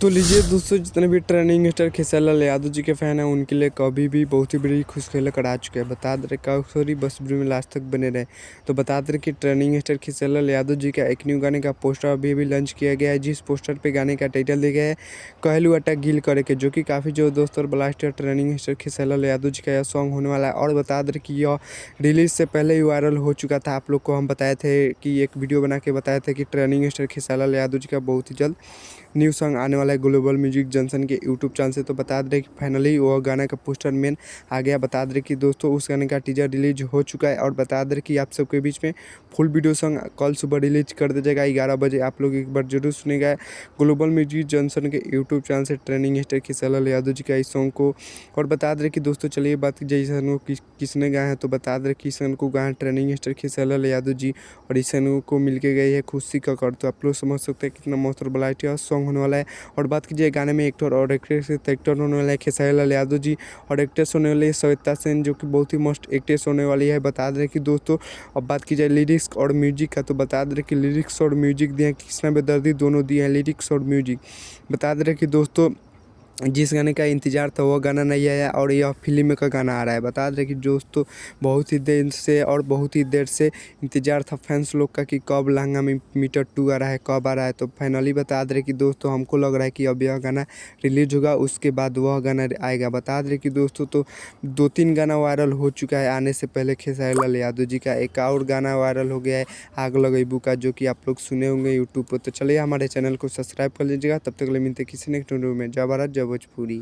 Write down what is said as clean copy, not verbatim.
तो लीजिए दोस्तों, जितने भी ट्रेंडिंग स्टार खेसारी लाल यादव जी के फ़ैन हैं उनके लिए कभी भी बहुत ही बड़ी खुशखबरी लेकर आ चुके हैं। बता दे रहे का सॉरी बस वीडियो में लास्ट तक बने रहे। तो बता दे रहे कि ट्रेंडिंग स्टार खेसारी लाल यादव जी का एक न्यू गाने का पोस्टर अभी लॉन्च किया गया है, जिस पोस्टर पे गाने का टाइटल दिया गया है कहलू अटक गिल करे के, जो कि काफ़ी जो दोस्त और blast trending star Khesari Lal Yadav ji का यह सॉन्ग होने वाला है। और बता दे रहे कि यह रिलीज़ से पहले ही वायरल हो चुका था। आप लोग को हम बताए थे कि एक वीडियो बना के बताए थे कि ट्रेंडिंग स्टार खेसारी लाल यादव जी का बहुत ही जल्द न्यू सॉन्ग आने वाला है ग्लोबल म्यूजिक जंक्शन के यूट्यूब चैनल से। तो बता दें कि फाइनली वो गाना का पोस्टर मेन आ गया। बता दें कि दोस्तों उस गाने का टीजर रिलीज हो चुका है। और बता दें कि आप सबके बीच में फुल वीडियो सॉन्ग कल सुबह रिलीज कर दिया जाएगा 11 बजे। आप लोग एक बार जरूर सुनेगा ग्लोबल म्यूजिक जंक्शन के यूट्यूब चैनल से ट्रेंडिंग स्टार खेसारी लाल यादव जी का इस सॉन्ग को। और बता दें कि दोस्तों चलिए बात की जाए इस सॉन्ग को किसने गाया है। तो बता दें कि इस सॉन्ग को गाया ट्रेंडिंग स्टार खेसारी लाल यादव जी और इस सॉन्ग को मिलके गई है खुशी कक्कड़। तो आप लोग समझ सकते हैं कितना मस्त और ब्लास्ट सॉन्ग होने वाला है। और बात कीजिए गाने में एक्टर और एक्ट्रेस, एक्टर होने वाला है खेसारी लाल यादव जी और एक्ट्रेस होने वाली है श्वेता सेन, जो कि बहुत ही मस्त एक्ट्रेस होने वाली है। बता दें कि दोस्तों अब बात की जाए लिरिक्स और म्यूजिक का, तो बता दें कि लिरिक्स और म्यूजिक दिए हैं कृष्णा बेदर्दी, दोनों दिए हैं लिरिक्स और म्यूजिक। बता दें कि दोस्तों जिस गाने का इंतज़ार था वो गाना नहीं आया और यह फिल्म का गाना आ रहा है। बता दें कि दोस्तों बहुत ही देर से इंतज़ार था फैंस लोग का कि कब लहंगा मीटर 2 आ रहा है, कब आ रहा है। तो फाइनली बता दें कि दोस्तों हमको लग रहा है कि अब यह गाना रिलीज होगा, उसके बाद वह गाना आएगा। बता दें कि दोस्तों तो 2-3 गाना वायरल हो चुका है आने से पहले खेसारी लाल यादव जी का। एक और गाना वायरल हो गया है आग लगेबू का, जो कि आप लोग सुने होंगे यूट्यूब पर। तो चलिए हमारे चैनल को सब्सक्राइब कर लीजिएगा। तब तक के लिए मिलते किसी नेक्स्ट वीडियो में। जय भारत जय भोजपुरी।